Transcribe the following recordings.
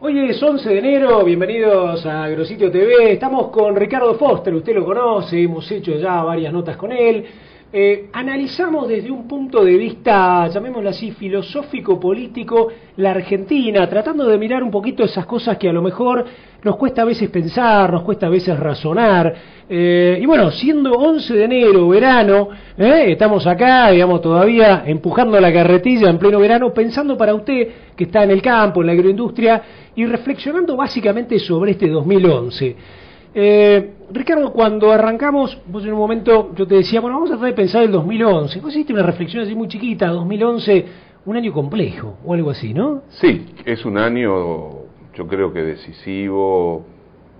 Hoy es 11 de enero, bienvenidos a Agrositio TV. Estamos con Ricardo Foster, usted lo conoce, hemos hecho ya varias notas con él. Analizamos desde un punto de vista, llamémoslo así, filosófico-político, la Argentina, tratando de mirar un poquito esas cosas que a lo mejor nos cuesta a veces pensar, nos cuesta a veces razonar. Y bueno, siendo 11 de enero, verano, estamos acá, digamos, todavía empujando la carretilla en pleno verano, pensando para usted que está en el campo, en la agroindustria, y reflexionando básicamente sobre este 2011. Ricardo, cuando arrancamos, vos en un momento, yo te decía, bueno, vamos a tratar de pensar el 2011. Vos hiciste una reflexión así muy chiquita, 2011, un año complejo, o algo así, ¿no? Sí, es un año, yo creo que decisivo,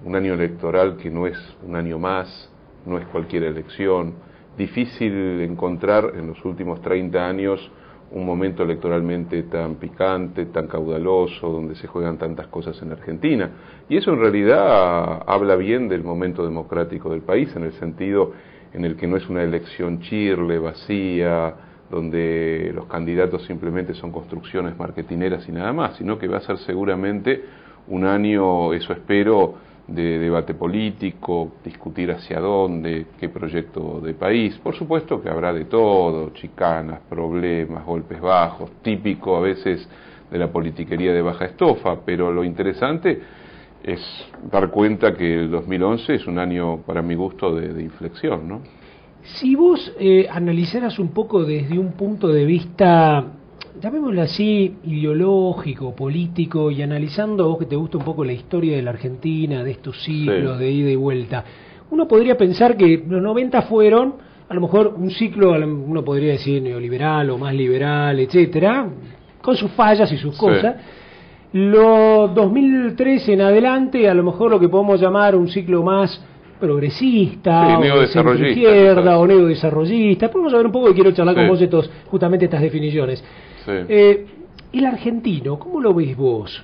un año electoral que no es un año más, no es cualquier elección. Difícil encontrar en los últimos 30 años un momento electoralmente tan picante, tan caudaloso, donde se juegan tantas cosas en Argentina. Y eso en realidad habla bien del momento democrático del país, en el sentido en el que no es una elección chirle, vacía, donde los candidatos simplemente son construcciones marketineras y nada más, sino que va a ser seguramente un año, eso espero, de debate político, discutir hacia dónde, qué proyecto de país. Por supuesto que habrá de todo, chicanas, problemas, golpes bajos, típico a veces de la politiquería de baja estofa, pero lo interesante es dar cuenta que el 2011 es un año, para mi gusto, de inflexión, ¿no? Si vos analizaras un poco desde un punto de vista, llamémoslo así, ideológico, político, y analizando, vos que te gusta un poco la historia de la Argentina, de estos ciclos de ida y vuelta, uno podría pensar que los 90 fueron, a lo mejor, un ciclo, uno podría decir neoliberal o más liberal, etcétera, con sus fallas y sus cosas. Los 2013 en adelante, a lo mejor lo que podemos llamar un ciclo más progresista, o de izquierda, o neodesarrollista. Podemos saber un poco, y quiero charlar con vos justamente estas definiciones. El argentino, ¿cómo lo ves vos?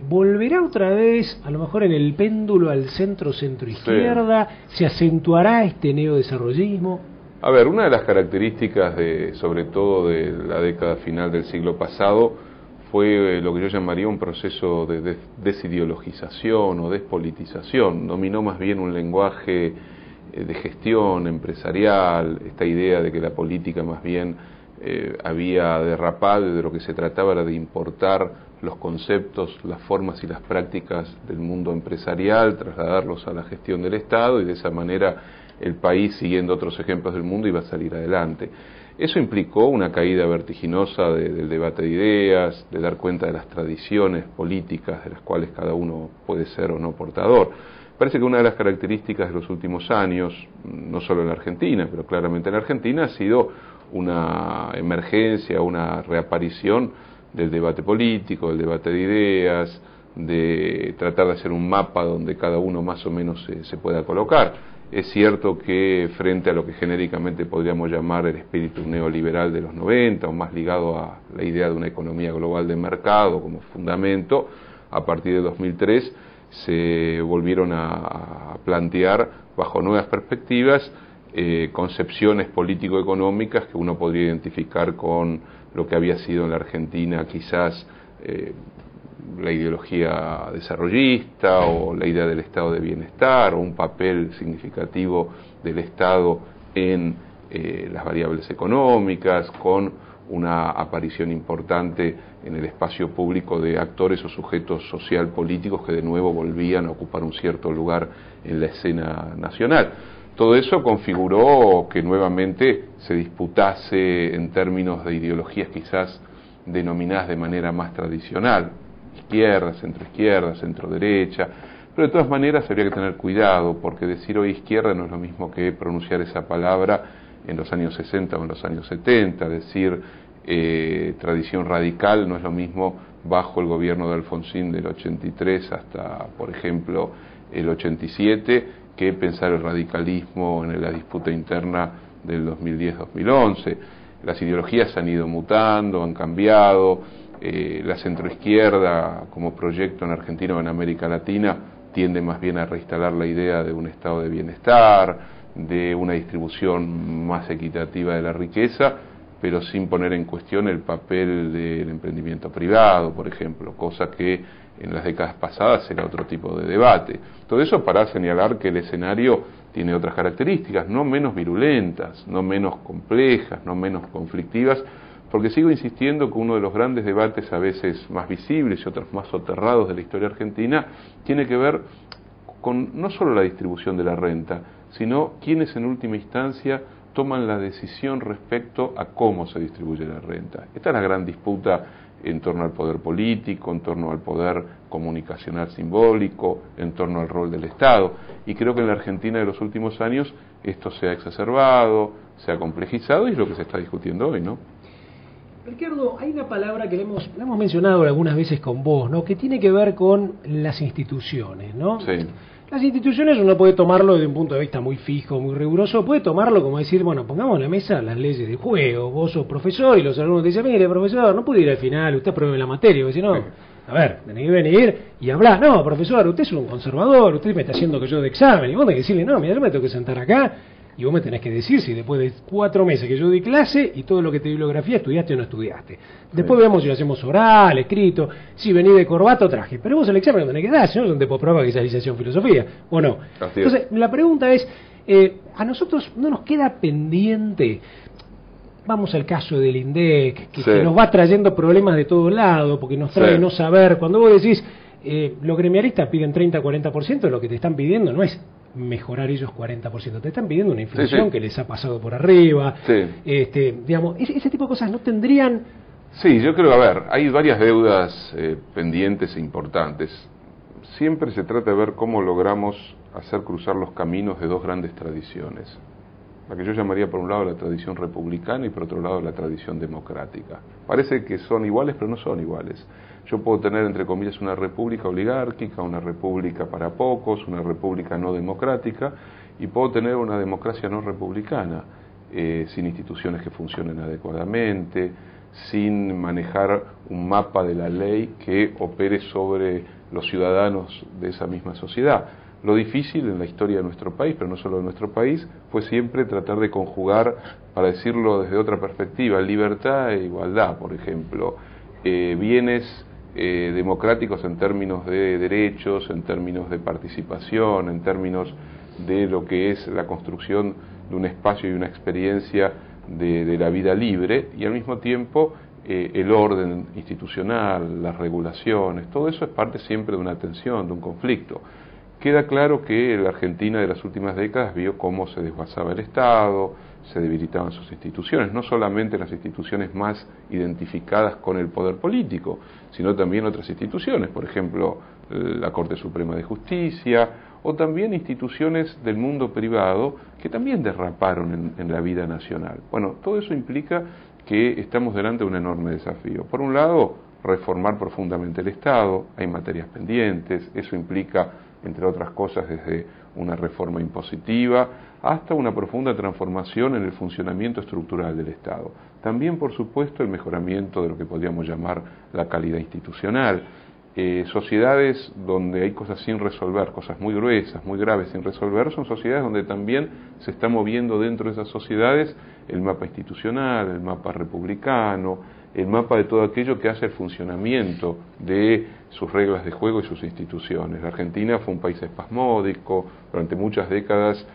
¿Volverá otra vez, a lo mejor en el péndulo, al centro-izquierda? ¿Se acentuará este neodesarrollismo? A ver, una de las características, sobre todo de la década final del siglo pasado, fue lo que yo llamaría un proceso de desideologización o despolitización. Dominó más bien un lenguaje de gestión empresarial, esta idea de que la política más bien había derrapado, y de lo que se trataba era de importar los conceptos, las formas y las prácticas del mundo empresarial, trasladarlos a la gestión del Estado, y de esa manera el país, siguiendo otros ejemplos del mundo, iba a salir adelante. Eso implicó una caída vertiginosa del debate de ideas, de dar cuenta de las tradiciones políticas de las cuales cada uno puede ser o no portador. Parece que una de las características de los últimos años, no solo en la Argentina, pero claramente en la Argentina, ha sido una emergencia, una reaparición del debate político, del debate de ideas, de tratar de hacer un mapa donde cada uno más o menos se pueda colocar. Es cierto que frente a lo que genéricamente podríamos llamar el espíritu neoliberal de los 90, o más ligado a la idea de una economía global de mercado como fundamento, a partir de 2003 se volvieron a plantear bajo nuevas perspectivas concepciones político-económicas que uno podría identificar con lo que había sido en la Argentina quizás la ideología desarrollista, o la idea del estado de bienestar, o un papel significativo del Estado en las variables económicas, con una aparición importante en el espacio público de actores o sujetos social políticos que de nuevo volvían a ocupar un cierto lugar en la escena nacional. Todo eso configuró que nuevamente se disputase en términos de ideologías quizás denominadas de manera más tradicional, izquierda, centro-derecha, pero de todas maneras habría que tener cuidado, porque decir hoy izquierda no es lo mismo que pronunciar esa palabra en los años 60 o en los años 70, decir tradición radical no es lo mismo bajo el gobierno de Alfonsín del 83 hasta, por ejemplo, el 87, que pensar el radicalismo en la disputa interna del 2010-2011. Las ideologías han ido mutando, han cambiado. La centroizquierda como proyecto en Argentina o en América Latina tiende más bien a reinstalar la idea de un estado de bienestar, de una distribución más equitativa de la riqueza, pero sin poner en cuestión el papel del emprendimiento privado, por ejemplo, cosa que en las décadas pasadas era otro tipo de debate. Todo eso para señalar que el escenario tiene otras características, no menos virulentas, no menos complejas, no menos conflictivas, porque sigo insistiendo que uno de los grandes debates, a veces más visibles y otros más soterrados de la historia argentina, tiene que ver con no solo la distribución de la renta, sino quienes en última instancia toman la decisión respecto a cómo se distribuye la renta. Esta es la gran disputa en torno al poder político, en torno al poder comunicacional simbólico, en torno al rol del Estado. Y creo que en la Argentina de los últimos años esto se ha exacerbado, se ha complejizado y es lo que se está discutiendo hoy, ¿no? Ricardo, hay una palabra que la hemos mencionado algunas veces con vos, ¿no? Que tiene que ver con las instituciones, ¿no? Sí. Las instituciones uno puede tomarlo desde un punto de vista muy fijo, muy riguroso, puede tomarlo como decir, bueno, pongamos en la mesa las leyes del juego, vos sos profesor y los alumnos te dicen, mire, profesor, no puede ir al final, usted apruebe la materia, porque si no, a ver, tenés que venir y hablar, no, profesor, usted es un conservador, usted me está haciendo que yo de examen, y vos tenés que decirle, no, mira, yo me tengo que sentar acá, y vos me tenés que decir si después de 4 meses que yo di clase y todo lo que te bibliografía estudiaste o no estudiaste. Después vemos si lo hacemos oral, escrito, si venís de corbata o traje. Pero vos el examen lo tenés que dar, si no, es donde prueba que esa licenciación filosofía, ¿o no? Entonces, la pregunta es, a nosotros no nos queda pendiente, vamos al caso del INDEC, que nos va trayendo problemas de todos lados, porque nos trae no saber, cuando vos decís, los gremialistas piden 30-40%, lo que te están pidiendo no es mejorar ellos 40%, te están pidiendo una inflación que les ha pasado por arriba, digamos, ese tipo de cosas no tendrían... Sí, yo creo, a ver, hay varias deudas pendientes e importantes. Siempre se trata de ver cómo logramos hacer cruzar los caminos de dos grandes tradiciones. La que yo llamaría por un lado la tradición republicana y por otro lado la tradición democrática. Parece que son iguales, pero no son iguales. Yo puedo tener, entre comillas, una república oligárquica, una república para pocos, una república no democrática, y puedo tener una democracia no republicana, sin instituciones que funcionen adecuadamente, sin manejar un mapa de la ley que opere sobre los ciudadanos de esa misma sociedad. Lo difícil en la historia de nuestro país, pero no solo de nuestro país, fue siempre tratar de conjugar, para decirlo desde otra perspectiva, libertad e igualdad, por ejemplo, bienes democráticos en términos de derechos, en términos de participación, en términos de lo que es la construcción de un espacio y una experiencia de la vida libre, y al mismo tiempo el orden institucional, las regulaciones, todo eso es parte siempre de una tensión, de un conflicto. Queda claro que la Argentina de las últimas décadas vio cómo se desguazaba el Estado, se debilitaban sus instituciones, no solamente las instituciones más identificadas con el poder político, sino también otras instituciones, por ejemplo, la Corte Suprema de Justicia, o también instituciones del mundo privado que también derraparon en la vida nacional. Bueno, todo eso implica que estamos delante de un enorme desafío. Por un lado, reformar profundamente el Estado, hay materias pendientes, eso implica, entre otras cosas, desde una reforma impositiva hasta una profunda transformación en el funcionamiento estructural del Estado. También, por supuesto, el mejoramiento de lo que podríamos llamar la calidad institucional. Sociedades donde hay cosas sin resolver, cosas muy gruesas, muy graves sin resolver, son sociedades donde también se está moviendo dentro de esas sociedades el mapa institucional, el mapa republicano, el mapa de todo aquello que hace el funcionamiento de sus reglas de juego y sus instituciones. La Argentina fue un país espasmódico, durante muchas décadas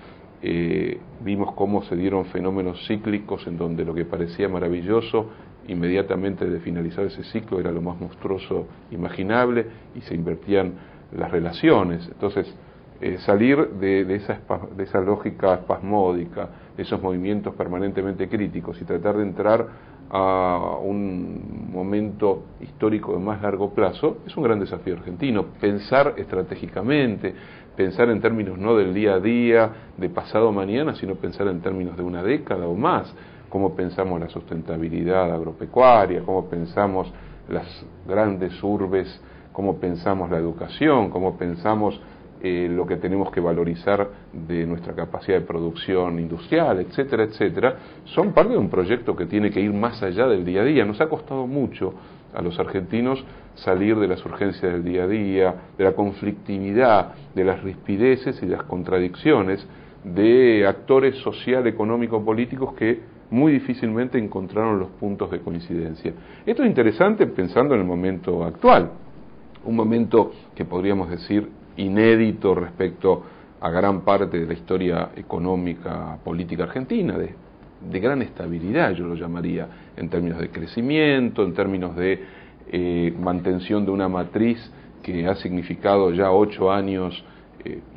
vimos cómo se dieron fenómenos cíclicos en donde lo que parecía maravilloso, inmediatamente de finalizar ese ciclo era lo más monstruoso imaginable y se invertían las relaciones. Entonces, salir de esa lógica espasmódica, de esos movimientos permanentemente críticos y tratar de entrar a un momento histórico de más largo plazo, es un gran desafío argentino. Pensar estratégicamente, pensar en términos no del día a día, de pasado mañana, sino pensar en términos de una década o más, cómo pensamos la sustentabilidad agropecuaria, cómo pensamos las grandes urbes, cómo pensamos la educación, cómo pensamos lo que tenemos que valorizar de nuestra capacidad de producción industrial, etcétera, etcétera, son parte de un proyecto que tiene que ir más allá del día a día. Nos ha costado mucho a los argentinos salir de las urgencias del día a día, de la conflictividad, de las rispideces y de las contradicciones de actores social, económico, políticos que muy difícilmente encontraron los puntos de coincidencia. Esto es interesante pensando en el momento actual. un momento que podríamos decir inédito respecto a gran parte de la historia económica, política argentina, de gran estabilidad, yo lo llamaría, en términos de crecimiento, en términos de mantención de una matriz que ha significado ya 8 años,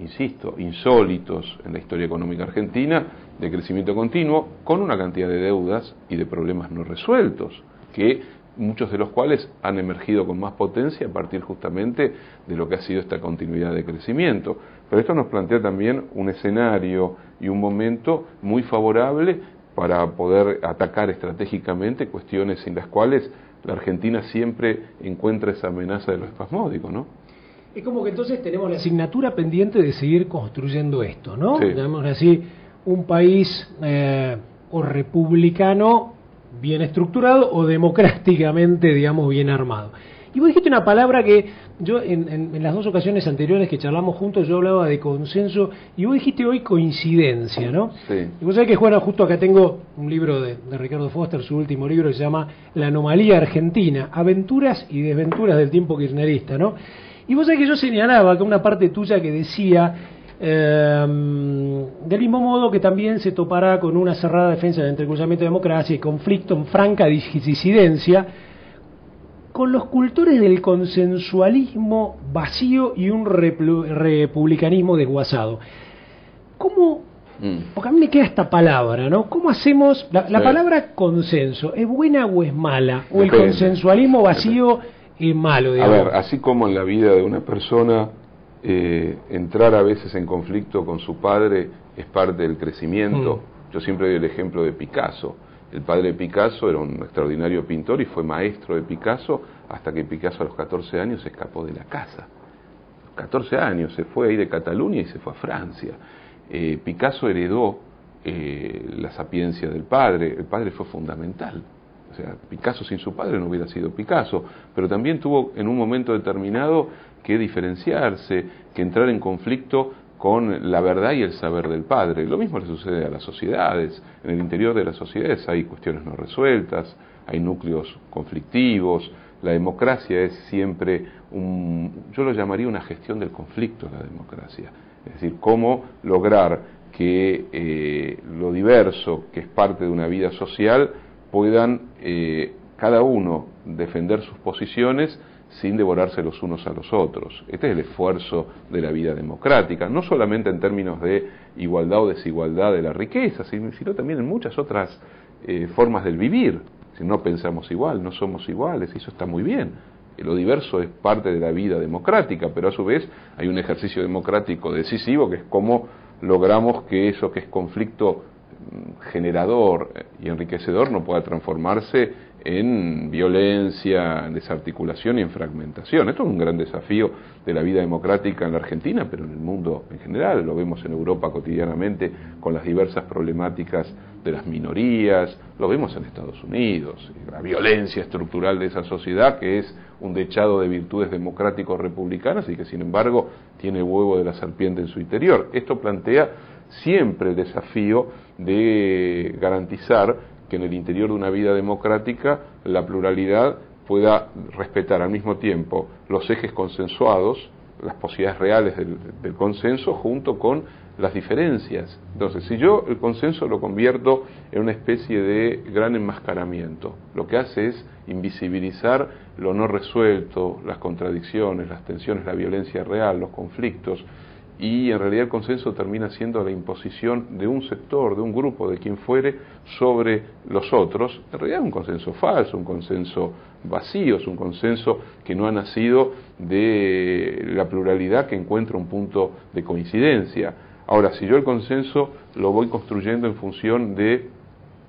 insisto, insólitos en la historia económica argentina, de crecimiento continuo, con una cantidad de deudas y de problemas no resueltos, que muchos de los cuales han emergido con más potencia a partir justamente de lo que ha sido esta continuidad de crecimiento. Pero esto nos plantea también un escenario y un momento muy favorable para poder atacar estratégicamente cuestiones sin las cuales la Argentina siempre encuentra esa amenaza de lo espasmódico, ¿no? Es como que entonces tenemos la asignatura pendiente de seguir construyendo esto, ¿no? Sí. Llamémosle así, un país o republicano bien estructurado o democráticamente, digamos, bien armado. Y vos dijiste una palabra que yo en las 2 ocasiones anteriores que charlamos juntos yo hablaba de consenso y vos dijiste hoy coincidencia, ¿no? Sí. Y vos sabés que, bueno, justo acá tengo un libro de Ricardo Foster, su último libro, que se llama La anomalía argentina, aventuras y desventuras del tiempo kirchnerista, ¿no? Y vos sabés que yo señalaba que una parte tuya que decía, del mismo modo que también se topará con una cerrada defensa del entrecruzamiento de democracia y conflicto en franca disidencia, con los cultores del consensualismo vacío y un republicanismo desguazado. ¿Cómo? Porque a mí me queda esta palabra, ¿no? ¿Cómo hacemos? La palabra consenso, ¿es buena o es mala? ¿O el consensualismo vacío es malo, digamos? A ver, así como en la vida de una persona, entrar a veces en conflicto con su padre es parte del crecimiento. Yo siempre doy el ejemplo de Picasso. El padre de Picasso era un extraordinario pintor y fue maestro de Picasso hasta que Picasso a los 14 años se escapó de la casa. 14 años, se fue ahí de Cataluña y se fue a Francia. Picasso heredó la sapiencia del padre. El padre fue fundamental. O sea, Picasso sin su padre no hubiera sido Picasso, pero también tuvo en un momento determinado que diferenciarse, que entrar en conflicto con la verdad y el saber del padre. Lo mismo le sucede a las sociedades. En el interior de las sociedades hay cuestiones no resueltas, hay núcleos conflictivos. La democracia es siempre yo lo llamaría una gestión del conflicto, la democracia. Es decir, cómo lograr que lo diverso, que es parte de una vida social, puedan cada uno defender sus posiciones sin devorarse los unos a los otros. Este es el esfuerzo de la vida democrática, no solamente en términos de igualdad o desigualdad de la riqueza, sino también en muchas otras formas del vivir. Si no pensamos igual, no somos iguales, y eso está muy bien. Lo diverso es parte de la vida democrática, pero a su vez hay un ejercicio democrático decisivo que es cómo logramos que eso que es conflicto generador y enriquecedor no pueda transformarse en violencia, en desarticulación y en fragmentación. Esto es un gran desafío de la vida democrática en la Argentina, pero en el mundo en general. Lo vemos en Europa cotidianamente con las diversas problemáticas de las minorías, lo vemos en Estados Unidos, la violencia estructural de esa sociedad que es un dechado de virtudes democráticos republicanas y que sin embargo tiene el huevo de la serpiente en su interior. Esto plantea siempre el desafío de garantizar que en el interior de una vida democrática la pluralidad pueda respetar al mismo tiempo los ejes consensuados, las posibilidades reales del consenso junto con las diferencias. Entonces, si yo el consenso lo convierto en una especie de gran enmascaramiento, lo que hace es invisibilizar lo no resuelto, las contradicciones, las tensiones, la violencia real, los conflictos, y en realidad el consenso termina siendo la imposición de un sector, de un grupo, de quien fuere, sobre los otros. En realidad es un consenso falso, un consenso vacío, es un consenso que no ha nacido de la pluralidad que encuentra un punto de coincidencia. Ahora, si yo el consenso lo voy construyendo en función de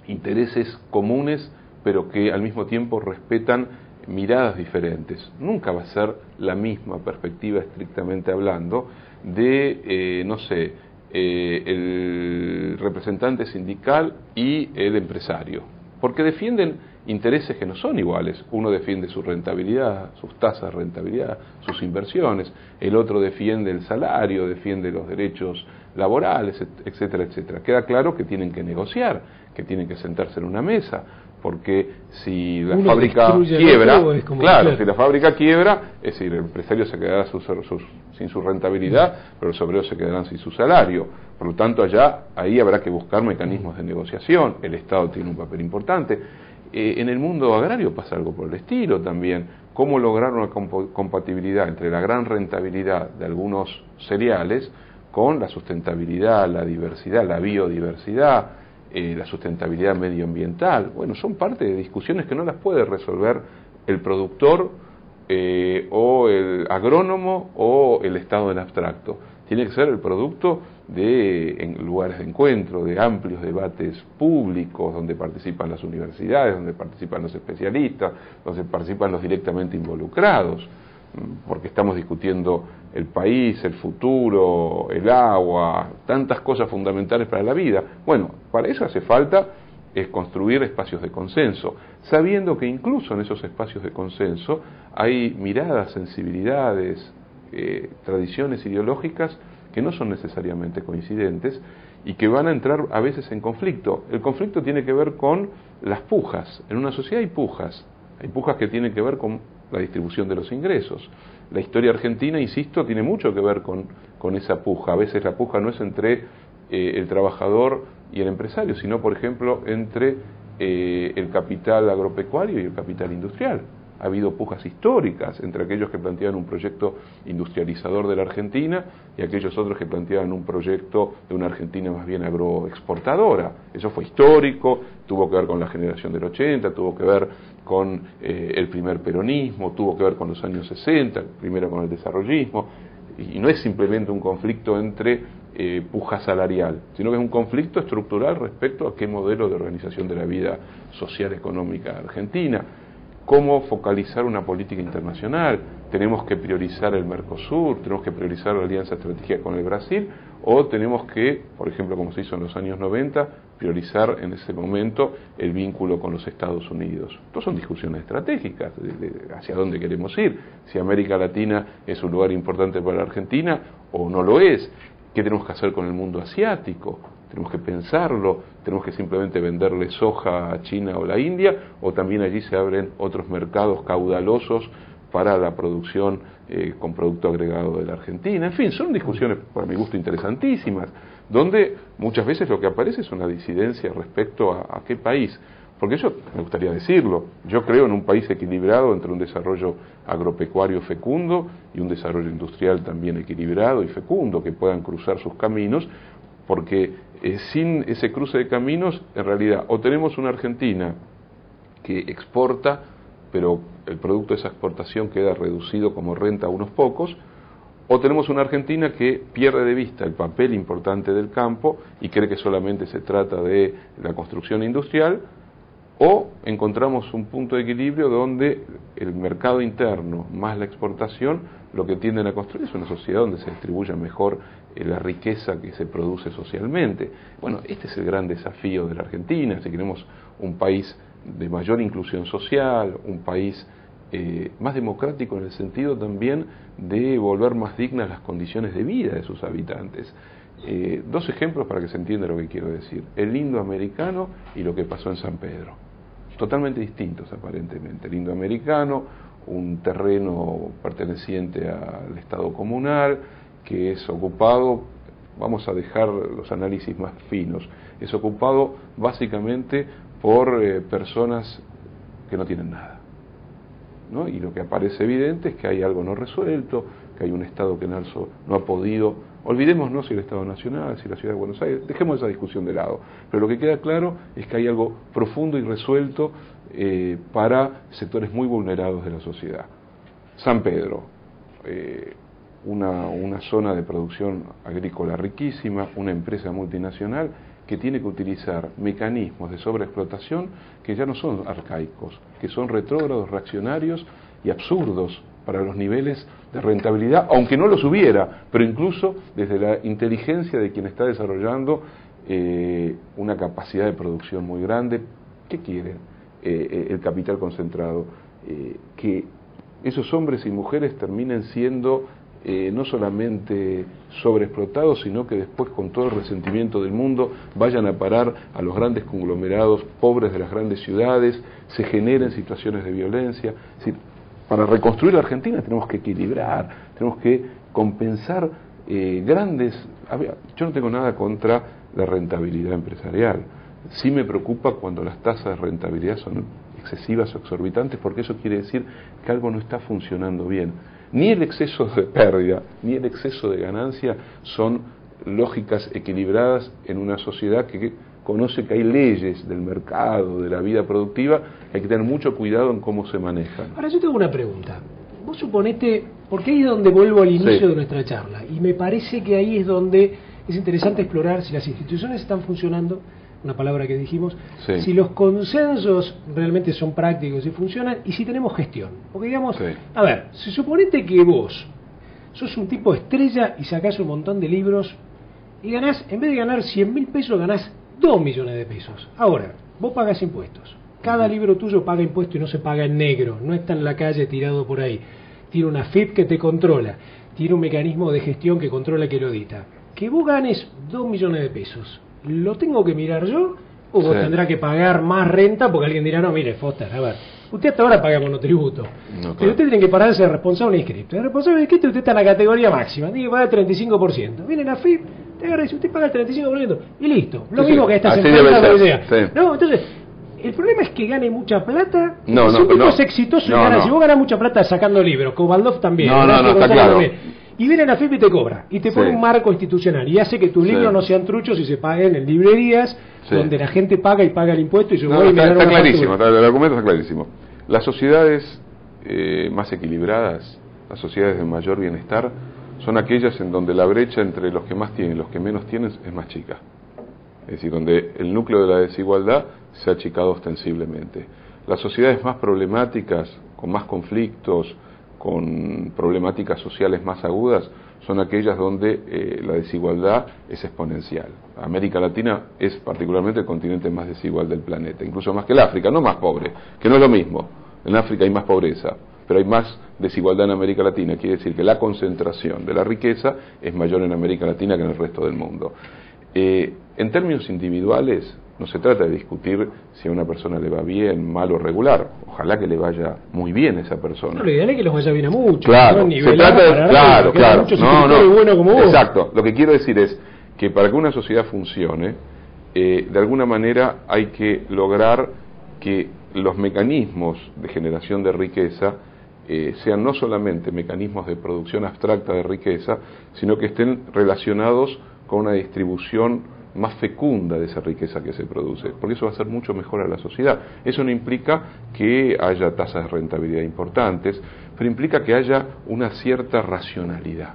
intereses comunes, pero que al mismo tiempo respetan miradas diferentes, nunca va a ser la misma perspectiva estrictamente hablando de, el representante sindical y el empresario, porque defienden intereses que no son iguales. Uno defiende su rentabilidad, sus tasas de rentabilidad, sus inversiones, el otro defiende el salario, defiende los derechos laborales, etcétera, etcétera. Queda claro que tienen que negociar, que tienen que sentarse en una mesa, porque si la Uno fábrica destruye el quiebra, otro, es como claro, si la fábrica quiebra, es decir, el empresario se quedará sin su rentabilidad, pero los obreros se quedarán sin su salario. Por lo tanto, ahí habrá que buscar mecanismos de negociación. El Estado tiene un papel importante. En el mundo agrario pasa algo por el estilo también. ¿Cómo lograr una compatibilidad entre la gran rentabilidad de algunos cereales con la sustentabilidad, la diversidad, la biodiversidad, la sustentabilidad medioambiental? Bueno, son parte de discusiones que no las puede resolver el productor o el agrónomo o el Estado en abstracto. Tiene que ser el producto en lugares de encuentro, de amplios debates públicos, donde participan las universidades, donde participan los especialistas, donde participan los directamente involucrados, porque estamos discutiendo el país, el futuro, el agua, tantas cosas fundamentales para la vida. Bueno, para eso hace falta construir espacios de consenso, sabiendo que incluso en esos espacios de consenso hay miradas, sensibilidades, tradiciones ideológicas que no son necesariamente coincidentes y que van a entrar a veces en conflicto. El conflicto tiene que ver con las pujas. En una sociedad hay pujas que tienen que ver con la distribución de los ingresos. La historia argentina, insisto, tiene mucho que ver con esa puja. A veces la puja no es entre el trabajador y el empresario, sino, por ejemplo, entre el capital agropecuario y el capital industrial. Ha habido pujas históricas entre aquellos que planteaban un proyecto industrializador de la Argentina y aquellos otros que planteaban un proyecto de una Argentina más bien agroexportadora. Eso fue histórico, tuvo que ver con la generación del 80, tuvo que ver con el primer peronismo, tuvo que ver con los años 60, primero con el desarrollismo, y no es simplemente un conflicto entre puja salarial, sino que es un conflicto estructural respecto a qué modelo de organización de la vida social económica argentina. ¿Cómo focalizar una política internacional? ¿Tenemos que priorizar el Mercosur? ¿Tenemos que priorizar la alianza estratégica con el Brasil? ¿O tenemos que, por ejemplo, como se hizo en los años 90, priorizar en ese momento el vínculo con los Estados Unidos? Todas son discusiones estratégicas de hacia dónde queremos ir. Si América Latina es un lugar importante para la Argentina o no lo es. ¿Qué tenemos que hacer con el mundo asiático? Tenemos que pensarlo, tenemos que simplemente venderle soja a China o la India, o también allí se abren otros mercados caudalosos para la producción con producto agregado de la Argentina. En fin, son discusiones, para mi gusto, interesantísimas, donde muchas veces lo que aparece es una disidencia respecto a qué país. Porque yo, me gustaría decirlo, yo creo en un país equilibrado entre un desarrollo agropecuario fecundo y un desarrollo industrial también equilibrado y fecundo, que puedan cruzar sus caminos, porque sin ese cruce de caminos, en realidad, o tenemos una Argentina que exporta, pero el producto de esa exportación queda reducido como renta a unos pocos, o tenemos una Argentina que pierde de vista el papel importante del campo y cree que solamente se trata de la construcción industrial, o encontramos un punto de equilibrio donde el mercado interno más la exportación lo que tienden a construir es una sociedad donde se distribuya mejor la riqueza que se produce socialmente. Bueno, este es el gran desafío de la Argentina, si queremos un país de mayor inclusión social, un país más democrático en el sentido también de volver más dignas las condiciones de vida de sus habitantes. Dos ejemplos para que se entienda lo que quiero decir: el indoamericano y lo que pasó en San Pedro. Totalmente distintos aparentemente. El indoamericano, un terreno perteneciente al Estado comunal, que es ocupado, vamos a dejar los análisis más finos, es ocupado básicamente por personas que no tienen nada, ¿no? Y lo que aparece evidente es que hay algo no resuelto, que hay un Estado que no ha podido. Olvidémonos si el Estado Nacional, si la Ciudad de Buenos Aires, dejemos esa discusión de lado. Pero lo que queda claro es que hay algo profundo y resuelto para sectores muy vulnerados de la sociedad. San Pedro, una zona de producción agrícola riquísima, una empresa multinacional que tiene que utilizar mecanismos de sobreexplotación que ya no son arcaicos, que son retrógrados, reaccionarios y absurdos para los niveles de rentabilidad, aunque no los hubiera, pero incluso desde la inteligencia de quien está desarrollando una capacidad de producción muy grande. ¿Qué quieren? El capital concentrado, que esos hombres y mujeres terminen siendo no solamente sobreexplotados, sino que después con todo el resentimiento del mundo vayan a parar a los grandes conglomerados pobres de las grandes ciudades, se generen situaciones de violencia. Es decir, para reconstruir la Argentina tenemos que equilibrar, tenemos que compensar grandes... Yo no tengo nada contra la rentabilidad empresarial. Sí me preocupa cuando las tasas de rentabilidad son excesivas o exorbitantes, porque eso quiere decir que algo no está funcionando bien. Ni el exceso de pérdida, ni el exceso de ganancia son lógicas equilibradas en una sociedad que conoce que hay leyes del mercado, de la vida productiva, hay que tener mucho cuidado en cómo se manejan. Ahora yo tengo una pregunta. Vos suponete, porque ahí es donde vuelvo al inicio de nuestra charla, y me parece que ahí es donde es interesante explorar si las instituciones están funcionando, una palabra que dijimos, sí, si los consensos realmente son prácticos y funcionan, y si tenemos gestión. Porque digamos, sí, a ver, si suponete que vos sos un tipo estrella y sacás un montón de libros y ganás, en vez de ganar 100.000 pesos, ganás 2 millones de pesos. Ahora, vos pagás impuestos. Cada libro tuyo paga impuestos y no se paga en negro, no está en la calle tirado por ahí. Tiene una FIP que te controla, tiene un mecanismo de gestión que controla que lo edita. Que vos ganes 2 millones de pesos, ¿lo tengo que mirar yo? ¿O vos tendrás que pagar más renta? Porque alguien dirá, no, mire, Foster, a ver, usted hasta ahora paga monotributo, pero usted tiene que pararse de responsable inscripto. El responsable inscripto usted está en la categoría máxima, tiene que pagar el 35%. Viene la FIP, te agarra y dice, usted paga el 35% y listo. Lo mismo que estas empresas idea. No, entonces, el problema es que gane mucha plata. Si un tipo es exitoso y gana, si vos ganás mucha plata sacando libros, Kovaldov también, está claro. También, y viene la FIP y te cobra, y te pone un marco institucional, y hace que tus libros no sean truchos y se paguen en librerías, donde la gente paga y paga el impuesto y yo voy y me está clarísimo, el argumento está clarísimo. Las sociedades más equilibradas, las sociedades de mayor bienestar, son aquellas en donde la brecha entre los que más tienen y los que menos tienen es más chica. Es decir, donde el núcleo de la desigualdad se ha achicado ostensiblemente. Las sociedades más problemáticas, con más conflictos, con problemáticas sociales más agudas, son aquellas donde la desigualdad es exponencial. América Latina es particularmente el continente más desigual del planeta, incluso más que el África, no más pobre, que no es lo mismo. En África hay más pobreza, pero hay más desigualdad en América Latina. Quiere decir que la concentración de la riqueza es mayor en América Latina que en el resto del mundo. En términos individuales, no se trata de discutir si a una persona le va bien, mal o regular. Ojalá que le vaya muy bien a esa persona. No, lo ideal es que los vaya bien a muchos. Claro, se trata de, claro. Bueno como vos. Exacto. Lo que quiero decir es que para que una sociedad funcione, de alguna manera hay que lograr que los mecanismos de generación de riqueza sean no solamente mecanismos de producción abstracta de riqueza, sino que estén relacionados con una distribución más fecunda de esa riqueza que se produce, porque eso va a ser mucho mejor a la sociedad. Eso no implica que haya tasas de rentabilidad importantes, pero implica que haya una cierta racionalidad.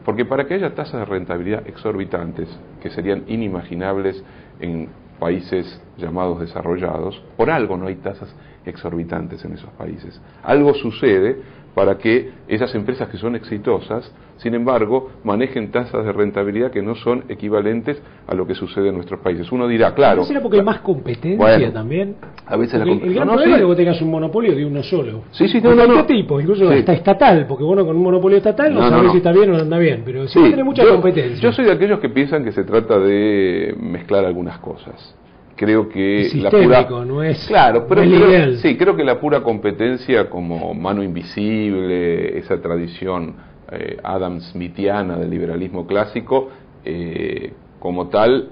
Porque para que haya tasas de rentabilidad exorbitantes, que serían inimaginables en países llamados desarrollados, por algo no hay tasas exorbitantes en esos países. Algo sucede para que esas empresas que son exitosas, sin embargo, manejen tasas de rentabilidad que no son equivalentes a lo que sucede en nuestros países. Uno dirá, claro... ¿No será porque hay más competencia también? A veces el gran problema es que vos tengas un monopolio de uno solo. ¿Qué tipo? Incluso hasta estatal, porque bueno, con un monopolio estatal no sabés si está bien o no anda bien, pero si tiene mucha competencia. Yo soy de aquellos que piensan que se trata de mezclar algunas cosas. Creo que la pura no es creo que la pura competencia como mano invisible, esa tradición Adam Smithiana del liberalismo clásico, como tal,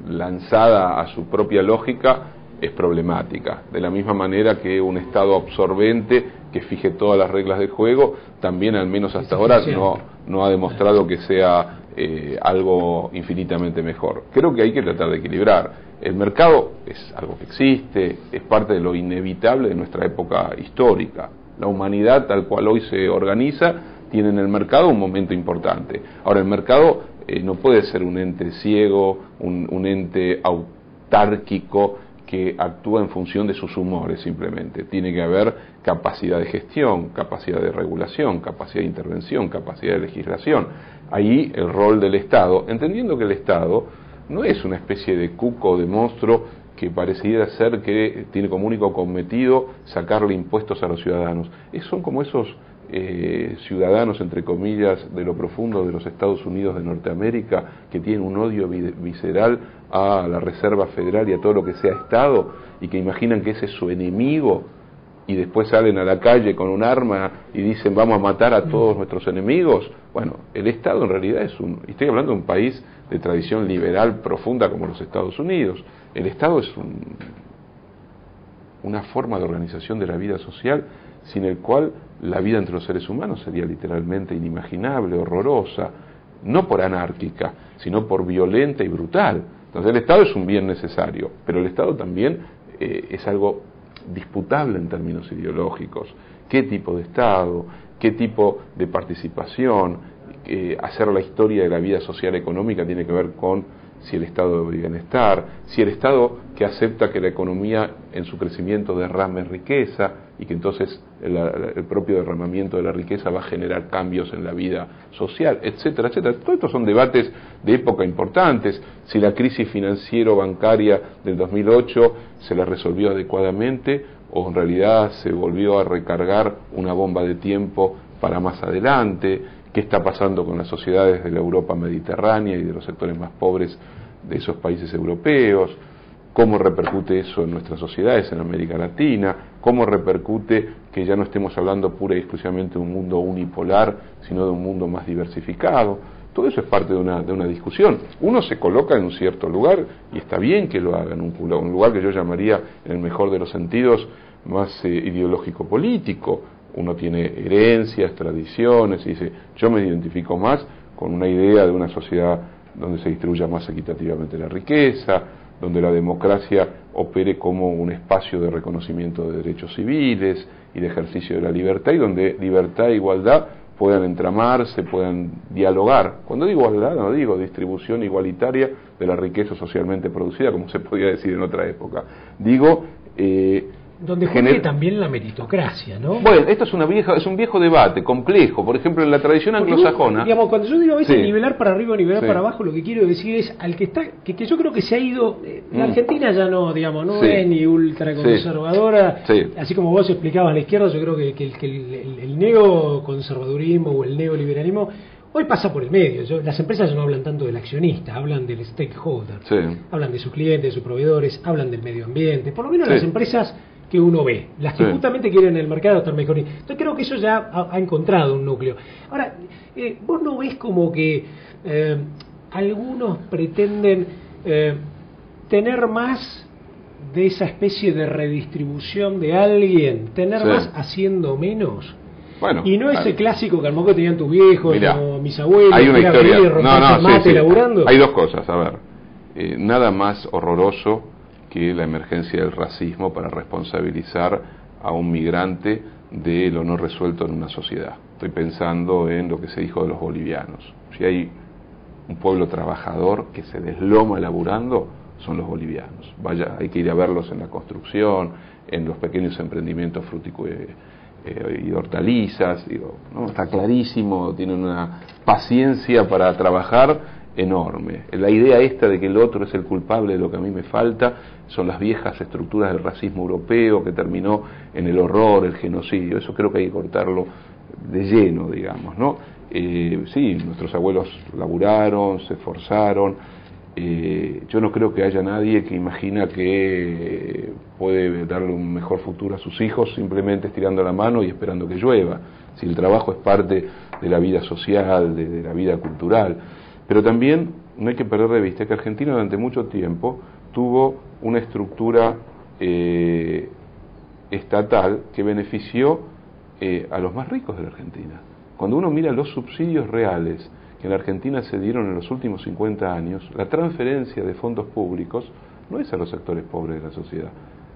lanzada a su propia lógica, es problemática. De la misma manera que un Estado absorbente que fije todas las reglas del juego, también al menos hasta ahora no ha demostrado que sea algo infinitamente mejor. Creo que hay que tratar de equilibrar. El mercado es algo que existe, es parte de lo inevitable de nuestra época histórica. La humanidad, tal cual hoy se organiza, tiene en el mercado un momento importante. Ahora, el mercado no puede ser un ente ciego, un ente autárquico que actúa en función de sus humores simplemente. Tiene que haber capacidad de gestión, capacidad de regulación, capacidad de intervención, capacidad de legislación. Ahí el rol del Estado, entendiendo que el Estado no es una especie de cuco, de monstruo que pareciera ser que tiene como único cometido sacarle impuestos a los ciudadanos. Son como esos ciudadanos, entre comillas, de lo profundo de los Estados Unidos de Norteamérica, que tienen un odio visceral a la Reserva Federal y a todo lo que sea Estado, y que imaginan que ese es su enemigo, y después salen a la calle con un arma y dicen vamos a matar a todos nuestros enemigos. Bueno, el Estado en realidad estoy hablando de un país de tradición liberal profunda como los Estados Unidos. El Estado es una forma de organización de la vida social sin el cual la vida entre los seres humanos sería literalmente inimaginable, horrorosa, no por anárquica, sino por violenta y brutal. Entonces el Estado es un bien necesario, pero el Estado también es algo disputable en términos ideológicos. ¿Qué tipo de Estado? ¿Qué tipo de participación? Hacer la historia de la vida social económica tiene que ver con si el estado de bienestar, si el Estado que acepta que la economía en su crecimiento derrame riqueza y que entonces el propio derramamiento de la riqueza va a generar cambios en la vida social, etcétera, etcétera. Todos estos son debates de época importantes. Si la crisis financiero-bancaria del 2008 se la resolvió adecuadamente o en realidad se volvió a recargar una bomba de tiempo para más adelante. ¿Qué está pasando con las sociedades de la Europa mediterránea y de los sectores más pobres de esos países europeos? ¿Cómo repercute eso en nuestras sociedades en América Latina? ¿Cómo repercute que ya no estemos hablando pura y exclusivamente de un mundo unipolar, sino de un mundo más diversificado? Todo eso es parte de una discusión. Uno se coloca en un cierto lugar y está bien que lo haga en un lugar que yo llamaría, en el mejor de los sentidos, más ideológico-político. Uno tiene herencias, tradiciones, y dice, yo me identifico más con una idea de una sociedad donde se distribuya más equitativamente la riqueza, donde la democracia opere como un espacio de reconocimiento de derechos civiles y de ejercicio de la libertad, y donde libertad e igualdad puedan entramarse, puedan dialogar. Cuando digo igualdad, no digo distribución igualitaria de la riqueza socialmente producida, como se podía decir en otra época. Digo... donde juegue también la meritocracia, ¿no? Bueno, esto es un viejo debate, complejo. Por ejemplo, en la tradición anglosajona... Digamos, cuando yo digo a veces sí, nivelar para arriba o nivelar sí, para abajo, lo que quiero decir es al que está, que yo creo que se ha ido... La Argentina ya no, digamos, no sí, es ni ultraconservadora. Sí, sí. Así como vos explicabas a la izquierda, yo creo que el neoconservadurismo o el neoliberalismo hoy pasa por el medio. Las empresas ya no hablan tanto del accionista, hablan del stakeholder. Sí. Hablan de sus clientes, de sus proveedores, hablan del medio ambiente. Por lo menos sí, las empresas que uno ve, las que sí, justamente quieren en el mercado estar mejor. Entonces creo que eso ya ha encontrado un núcleo. Ahora, vos no ves como que algunos pretenden tener más de esa especie de redistribución de alguien, tener sí, más haciendo menos. Bueno, y no ese clásico que a lo mejor tenían tus viejos, o mis abuelos, hay una historia, mate laburando. Hay dos cosas, a ver, nada más horroroso que la emergencia del racismo para responsabilizar a un migrante de lo no resuelto en una sociedad. Estoy pensando en lo que se dijo de los bolivianos. Si hay un pueblo trabajador que se desloma laburando, son los bolivianos. Vaya, hay que ir a verlos en la construcción, en los pequeños emprendimientos frutícolas y hortalizas, digo, ¿no? Está clarísimo, tienen una paciencia para trabajar enorme. La idea esta de que el otro es el culpable de lo que a mí me falta son las viejas estructuras del racismo europeo que terminó en el horror, el genocidio. Eso creo que hay que cortarlo de lleno, digamos, ¿no? Sí, nuestros abuelos laburaron, se esforzaron. Yo no creo que haya nadie que imagina que puede darle un mejor futuro a sus hijos simplemente estirando la mano y esperando que llueva. Si el trabajo es parte de la vida social, de la vida cultural. Pero también no hay que perder de vista que Argentina durante mucho tiempo tuvo una estructura estatal que benefició a los más ricos de la Argentina. Cuando uno mira los subsidios reales que en la Argentina se dieron en los últimos 50 años, la transferencia de fondos públicos no es a los sectores pobres de la sociedad,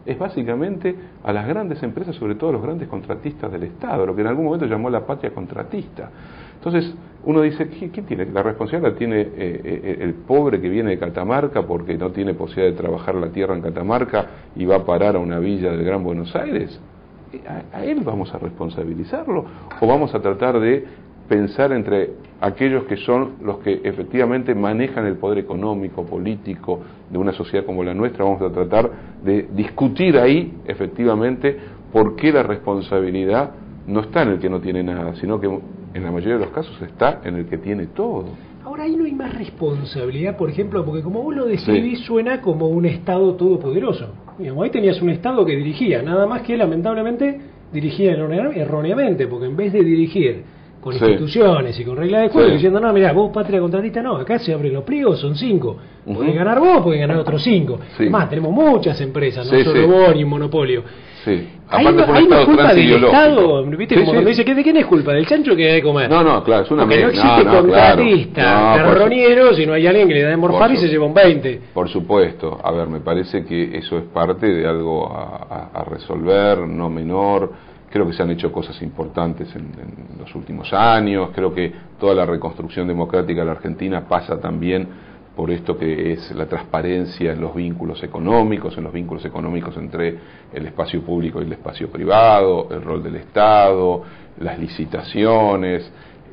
es básicamente a las grandes empresas, sobre todo a los grandes contratistas del Estado, lo que en algún momento llamó la patria contratista. Entonces uno dice, ¿quién tiene? La responsabilidad la tiene el pobre que viene de Catamarca porque no tiene posibilidad de trabajar la tierra en Catamarca y va a parar a una villa del Gran Buenos Aires. ¿A él vamos a responsabilizarlo? ¿O vamos a tratar de pensar entre aquellos que son los que efectivamente manejan el poder económico, político de una sociedad como la nuestra? Vamos a tratar de discutir ahí efectivamente por qué la responsabilidad no está en el que no tiene nada, sino que en la mayoría de los casos está en el que tiene todo. Ahora ahí no hay más responsabilidad, por ejemplo, porque como vos lo describís, suena como un Estado todopoderoso. Digamos, ahí tenías un Estado que dirigía, nada más que lamentablemente dirigía erróneamente, porque en vez de dirigir con instituciones y con reglas de juego, diciendo, no, mirá, vos patria contratista, no, acá se abren los pliegos, son 5. Podés ganar vos, podés ganar otros 5. Además, tenemos muchas empresas, no solo vos ni un monopolio. Sí. Ahí no es culpa del Estado, ¿viste? Como cuando dice, ¿de quién es culpa? ¿Del chancho que hay que comer? No, claro, es una Porque no existe contratista, terroniero, si no hay alguien que le da de morfar y se lleva un 20. Por supuesto. A ver, me parece que eso es parte de algo a resolver, no menor. Creo que se han hecho cosas importantes en los últimos años. Creo que toda la reconstrucción democrática de la Argentina pasa también por esto que es la transparencia en los vínculos económicos entre el espacio público y el espacio privado, el rol del Estado, las licitaciones,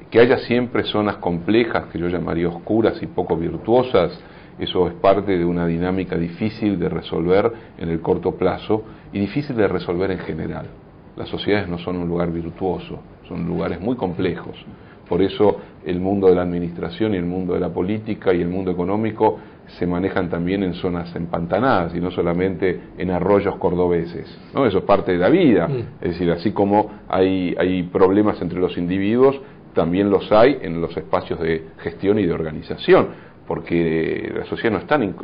que haya siempre zonas complejas, que yo llamaría oscuras y poco virtuosas. Eso es parte de una dinámica difícil de resolver en el corto plazo y difícil de resolver en general. Las sociedades no son un lugar virtuoso, son lugares muy complejos. Por eso el mundo de la administración y el mundo de la política y el mundo económico se manejan también en zonas empantanadas y no solamente en arroyos cordobeses, ¿no? Eso es parte de la vida. Es decir, así como hay problemas entre los individuos, también los hay en los espacios de gestión y de organización, porque las sociedades no están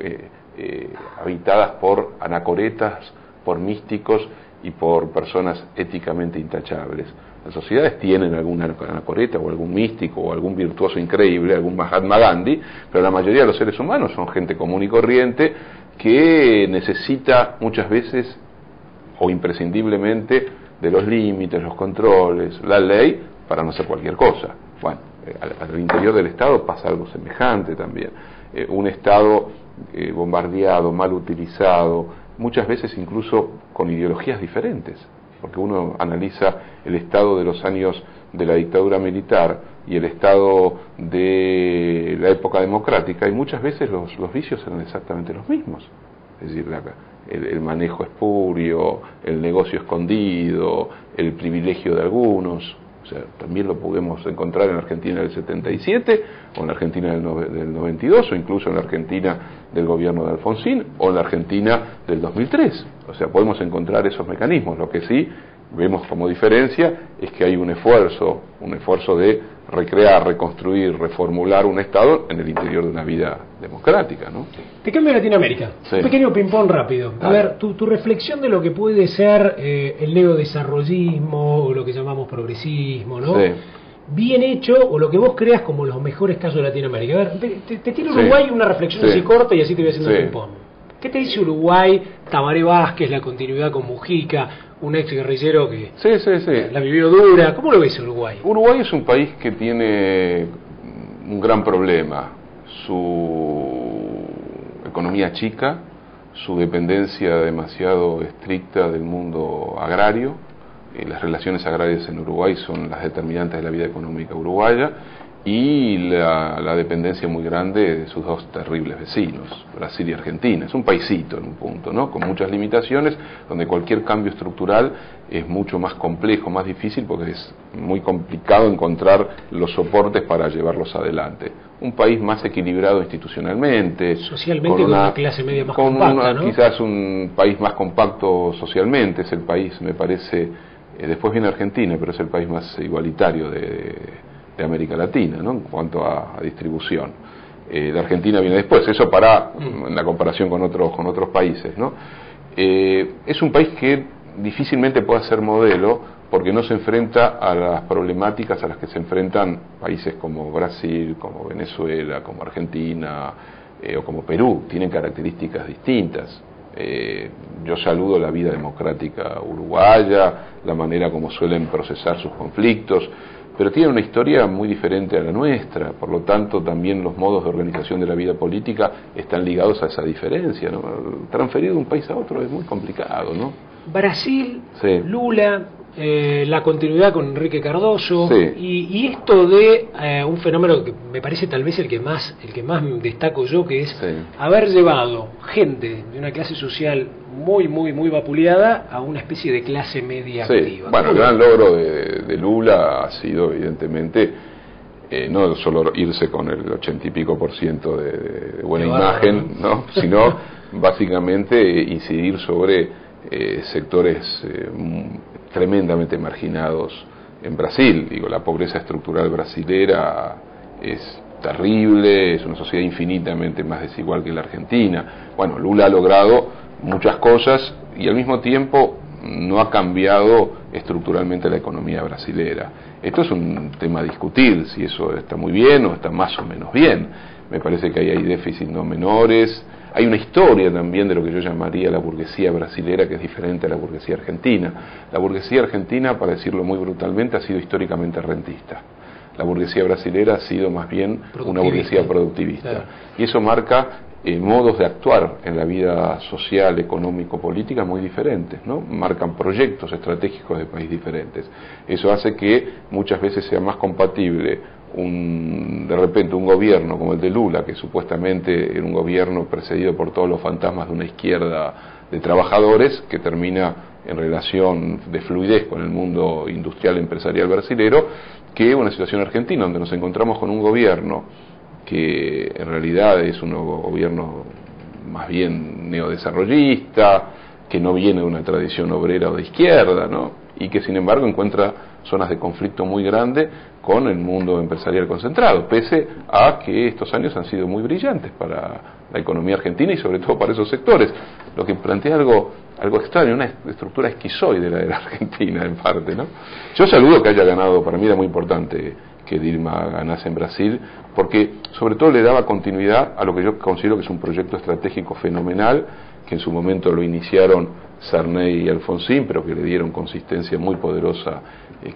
habitadas por anacoretas, por místicos y por personas éticamente intachables. Las sociedades tienen alguna anacoreta o algún místico o algún virtuoso increíble, algún Mahatma Gandhi, pero la mayoría de los seres humanos son gente común y corriente que necesita muchas veces o imprescindiblemente de los límites, los controles, la ley para no hacer cualquier cosa. Bueno, al interior del Estado pasa algo semejante también. Un Estado bombardeado, mal utilizado, muchas veces incluso con ideologías diferentes, porque uno analiza el Estado de los años de la dictadura militar y el Estado de la época democrática, y muchas veces los vicios eran exactamente los mismos. Es decir, el manejo espurio, el negocio escondido, el privilegio de algunos. O sea, también lo podemos encontrar en la Argentina del 77, o en la Argentina del 92, o incluso en la Argentina del gobierno de Alfonsín, o en la Argentina del 2003. O sea, podemos encontrar esos mecanismos. Lo que sí vemos como diferencia es que hay un esfuerzo de recrear, reconstruir, reformular un Estado en el interior de una vida democrática, ¿no? Te cambio a Latinoamérica. Un pequeño ping-pong rápido. A ver, tu reflexión de lo que puede ser el neodesarrollismo, o lo que llamamos progresismo, ¿no? Bien hecho, o lo que vos creas como los mejores casos de Latinoamérica. A ver, te tiro Uruguay una reflexión así corta y así te voy haciendo ping-pong. ¿Qué te dice Uruguay, Tabaré Vázquez, la continuidad con Mujica, un ex guerrillero que la vivió dura? ¿Cómo lo ves Uruguay? Uruguay es un país que tiene un gran problema. Su economía chica, su dependencia demasiado estricta del mundo agrario. Las relaciones agrarias en Uruguay son las determinantes de la vida económica uruguaya, y la dependencia muy grande de sus dos terribles vecinos, Brasil y Argentina. Es un paisito en un punto, ¿no? Con muchas limitaciones, donde cualquier cambio estructural es mucho más complejo, más difícil, porque es muy complicado encontrar los soportes para llevarlos adelante. Un país más equilibrado institucionalmente, socialmente, con una clase media más compacta, ¿no? Quizás un país más compacto socialmente. Es el país, me parece, después viene Argentina, pero es el país más igualitario de América Latina, ¿no? En cuanto a distribución. La Argentina viene después, eso en la comparación con otros países, ¿no? Es un país que difícilmente puede ser modelo, porque no se enfrenta a las problemáticas a las que se enfrentan países como Brasil, como Venezuela, como Argentina o como Perú. Tienen características distintas. Yo saludo la vida democrática uruguaya, la manera como suelen procesar sus conflictos, pero tiene una historia muy diferente a la nuestra. Por lo tanto, también los modos de organización de la vida política están ligados a esa diferencia, ¿no? Transferir de un país a otro es muy complicado, ¿no? Brasil, Lula, la continuidad con Enrique Cardoso, Sí. y esto de un fenómeno que me parece tal vez el que más destaco yo, que es Sí. haber llevado gente de una clase social muy vapuleada a una especie de clase media Sí, activa. bueno, el gran logro de Lula ha sido evidentemente no solo irse con el 80 y pico % de buena imagen, ¿no? Sino básicamente incidir sobre sectores tremendamente marginados en Brasil. Digo, la pobreza estructural brasilera es terrible, es una sociedad infinitamente más desigual que la Argentina. Bueno, Lula ha logrado muchas cosas y al mismo tiempo no ha cambiado estructuralmente la economía brasilera. Esto es un tema a discutir, si eso está muy bien o está más o menos bien. Me parece que ahí hay déficits no menores. Hay una historia también de lo que yo llamaría la burguesía brasilera, que es diferente a la burguesía argentina. La burguesía argentina, para decirlo muy brutalmente, ha sido históricamente rentista. La burguesía brasilera ha sido más bien una burguesía productivista. Claro. Y eso marca modos de actuar en la vida social, económico-política muy diferentes, ¿no? Marcan proyectos estratégicos de país diferentes. Eso hace que muchas veces sea más compatible de repente un gobierno como el de Lula, que supuestamente era un gobierno precedido por todos los fantasmas de una izquierda de trabajadores, que termina en relación de fluidez con el mundo industrial empresarial brasilero, que una situación argentina donde nos encontramos con un gobierno que en realidad es un gobierno más bien neodesarrollista, que no viene de una tradición obrera o de izquierda, ¿no? Y que sin embargo encuentra zonas de conflicto muy grandes con el mundo empresarial concentrado, pese a que estos años han sido muy brillantes para la economía argentina y sobre todo para esos sectores, lo que plantea algo extraño, una estructura esquizoide de la Argentina en parte, ¿no? Yo saludo que haya ganado, para mí era muy importante que Dilma ganase en Brasil, porque sobre todo le daba continuidad a lo que yo considero que es un proyecto estratégico fenomenal, que en su momento lo iniciaron Sarney y Alfonsín, pero que le dieron consistencia muy poderosa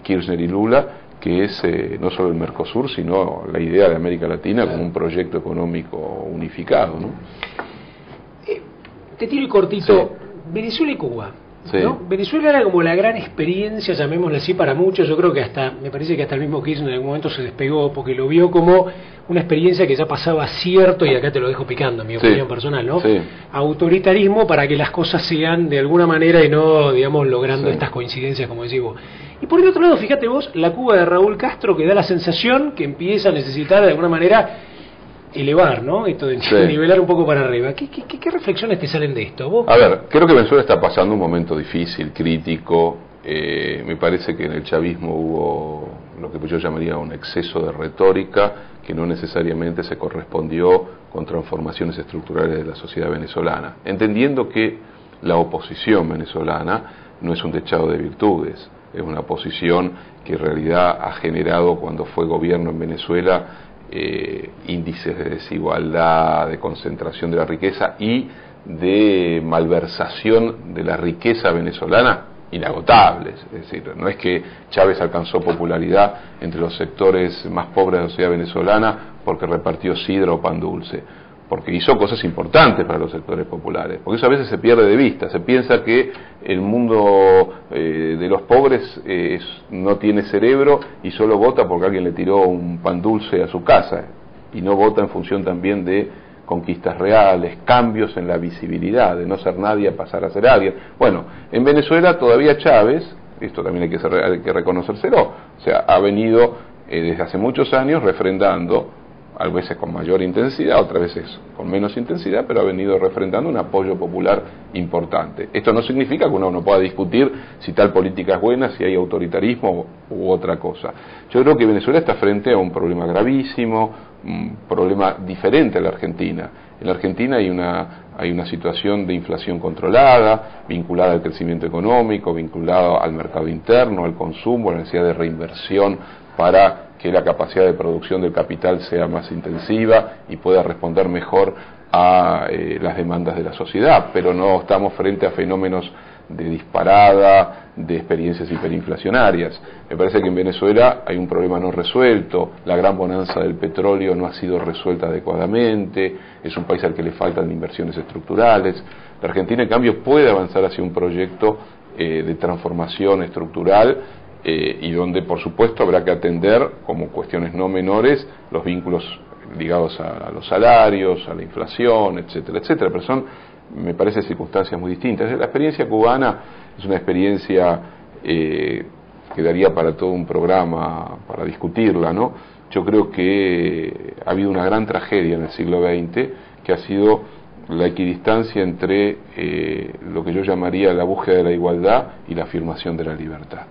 Kirchner y Lula, que es no solo el Mercosur, sino la idea de América Latina como un proyecto económico unificado, ¿no? Te tiro cortito, Sí. Venezuela y Cuba. Sí. ¿No? Venezuela era como la gran experiencia, llamémosla así, para muchos. Yo creo que me parece que hasta el mismo Kirchner en algún momento se despegó porque lo vio como una experiencia que ya pasaba cierto, y acá te lo dejo picando, en mi opinión personal, ¿no? Sí. Autoritarismo para que las cosas sean de alguna manera y no, digamos, logrando Sí. estas coincidencias, como decís vos. Y por el otro lado, fíjate vos, la Cuba de Raúl Castro, que da la sensación que empieza a necesitar de alguna manera elevar, ¿no? Esto de Sí. nivelar un poco para arriba. ¿Qué reflexiones te salen de esto? ¿Vos? A ver, creo que Venezuela está pasando un momento difícil, crítico. Me parece que en el chavismo hubo lo que yo llamaría un exceso de retórica que no necesariamente se correspondió con transformaciones estructurales de la sociedad venezolana, entendiendo que la oposición venezolana no es un dechado de virtudes, es una oposición que en realidad ha generado, cuando fue gobierno en Venezuela, índices de desigualdad, de concentración de la riqueza y de malversación de la riqueza venezolana inagotables. Es decir, no es que Chávez alcanzó popularidad entre los sectores más pobres de la sociedad venezolana porque repartió sidra o pan dulce, porque hizo cosas importantes para los sectores populares, porque eso a veces se pierde de vista. Se piensa que el mundo de los pobres no tiene cerebro y solo vota porque alguien le tiró un pan dulce a su casa, y no vota en función también de conquistas reales, cambios en la visibilidad, de no ser nadie a pasar a ser alguien. Bueno, en Venezuela todavía Chávez, esto también hay que reconocérselo, o sea, ha venido desde hace muchos años refrendando, a veces con mayor intensidad, otras veces con menos intensidad, pero ha venido refrendando un apoyo popular importante. Esto no significa que uno no pueda discutir si tal política es buena, si hay autoritarismo u otra cosa. Yo creo que Venezuela está frente a un problema gravísimo, un problema diferente a la Argentina. En la Argentina hay una situación de inflación controlada, vinculada al crecimiento económico, vinculada al mercado interno, al consumo, a la necesidad de reinversión para que la capacidad de producción del capital sea más intensiva y pueda responder mejor a las demandas de la sociedad, pero no estamos frente a fenómenos de disparada, de experiencias hiperinflacionarias. Me parece que en Venezuela hay un problema no resuelto, la gran bonanza del petróleo no ha sido resuelta adecuadamente, es un país al que le faltan inversiones estructurales. La Argentina, en cambio, puede avanzar hacia un proyecto de transformación estructural, y donde por supuesto habrá que atender como cuestiones no menores los vínculos ligados a los salarios, a la inflación, etcétera, etcétera, pero son, me parece, circunstancias muy distintas. La experiencia cubana es una experiencia que daría para todo un programa para discutirla, ¿no? Yo creo que ha habido una gran tragedia en el siglo XX, que ha sido la equidistancia entre lo que yo llamaría la búsqueda de la igualdad y la afirmación de la libertad.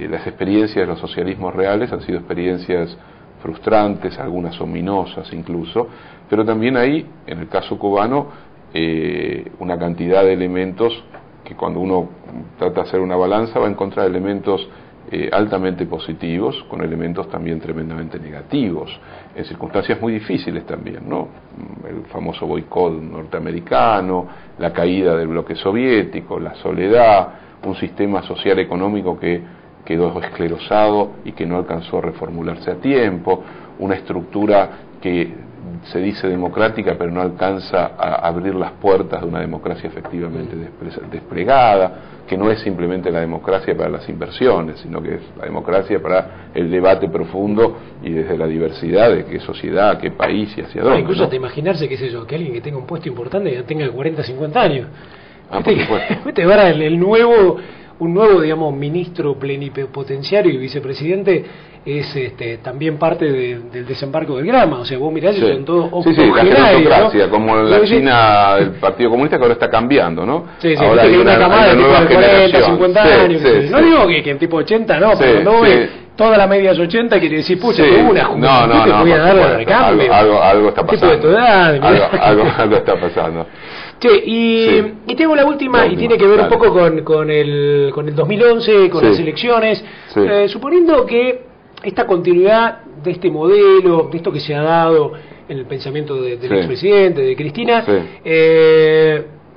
Las experiencias de los socialismos reales han sido experiencias frustrantes, algunas ominosas incluso, pero también hay, en el caso cubano, una cantidad de elementos que cuando uno trata de hacer una balanza va a encontrar elementos altamente positivos, con elementos también tremendamente negativos, en circunstancias muy difíciles también, ¿no? El famoso boicot norteamericano, la caída del bloque soviético, la soledad, un sistema social económico que quedó esclerosado y que no alcanzó a reformularse a tiempo, una estructura que se dice democrática pero no alcanza a abrir las puertas de una democracia efectivamente desplegada, que no es simplemente la democracia para las inversiones, sino que es la democracia para el debate profundo y desde la diversidad de qué sociedad, qué país y hacia dónde. Incluso ¿no? hasta imaginarse, qué sé yo, que alguien que tenga un puesto importante ya tenga 40, 50 años. Por supuesto. Ahora un nuevo, digamos, ministro plenipotenciario y vicepresidente es también parte del desembarco del Grama. O sea, vos mirás y son todos la gerontocracia, ¿no? Como la China del Partido Comunista, que ahora está cambiando, ¿no? Ahora hay una camada de 40, 50 años. No digo que en tipo 80, no, pero cuando toda la media es 80, quiere decir, pucha, una juventud te voy a dar la recambio. Algo está pasando. Tipo de tu edad, algo está pasando. Y tengo la última, y tiene que ver un poco con el 2011, con las elecciones. Suponiendo que esta continuidad de este modelo, de esto que se ha dado en el pensamiento del expresidente, de Cristina,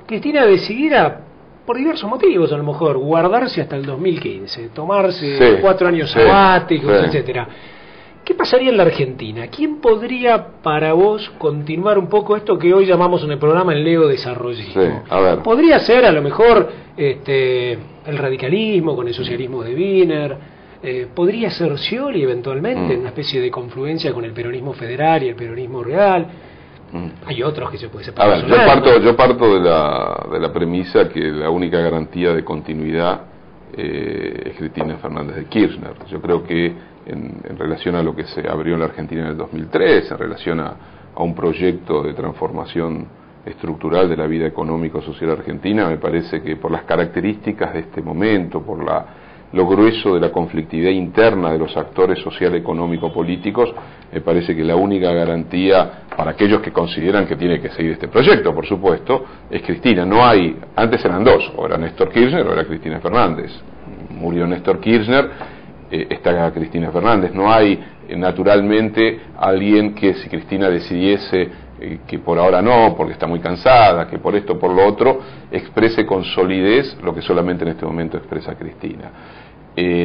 Cristina decidiera, por diversos motivos a lo mejor, guardarse hasta el 2015, tomarse 4 años sabáticos, etcétera. ¿Qué pasaría en la Argentina? ¿Quién podría para vos continuar un poco esto que hoy llamamos en el programa el neodesarrollismo? ¿Podría ser a lo mejor el radicalismo con el socialismo de Wiener? ¿Podría ser Scioli eventualmente en una especie de confluencia con el peronismo federal y el peronismo real? Hay otros que se puede separar. Yo parto de la premisa que la única garantía de continuidad es Cristina Fernández de Kirchner. Yo creo que en relación a lo que se abrió en la Argentina en el 2003, en relación a un proyecto de transformación estructural de la vida económico-social argentina, me parece que por las características de este momento, por lo grueso de la conflictividad interna de los actores social, económico, políticos, me parece que la única garantía para aquellos que consideran que tiene que seguir este proyecto, por supuesto, es Cristina. No hay, antes eran dos, o era Néstor Kirchner o era Cristina Fernández. Murió Néstor Kirchner, está Cristina Fernández. No hay naturalmente alguien que, si Cristina decidiese que por ahora no, porque está muy cansada, que por esto, por lo otro, exprese con solidez lo que solamente en este momento expresa Cristina.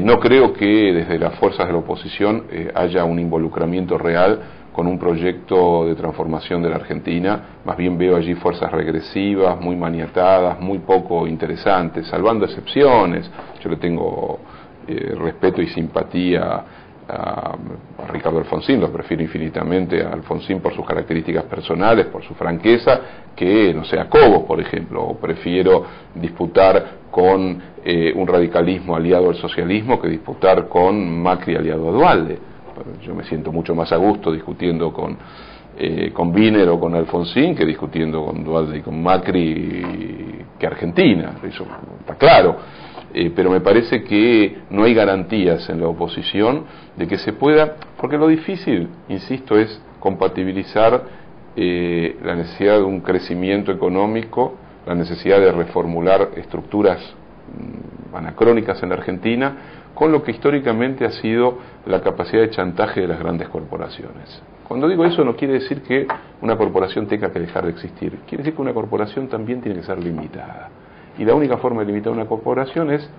No creo que desde las fuerzas de la oposición haya un involucramiento real con un proyecto de transformación de la Argentina. Más bien veo allí fuerzas regresivas, muy maniatadas, muy poco interesantes, salvando excepciones. Yo le tengo respeto y simpatía a Ricardo Alfonsín, lo prefiero infinitamente a Alfonsín por sus características personales, por su franqueza, que, no sé, a Cobos, por ejemplo, o prefiero disputar con un radicalismo aliado al socialismo que disputar con Macri aliado a Duhalde. Yo me siento mucho más a gusto discutiendo con Wiener o con Alfonsín que discutiendo con Duhalde y con Macri que Argentina, eso está claro. Pero me parece que no hay garantías en la oposición de que se pueda, porque lo difícil, insisto, es compatibilizar la necesidad de un crecimiento económico, la necesidad de reformular estructuras anacrónicas en la Argentina, con lo que históricamente ha sido la capacidad de chantaje de las grandes corporaciones. Cuando digo eso no quiere decir que una corporación tenga que dejar de existir, quiere decir que una corporación también tiene que ser limitada. Y la única forma de limitar una corporación es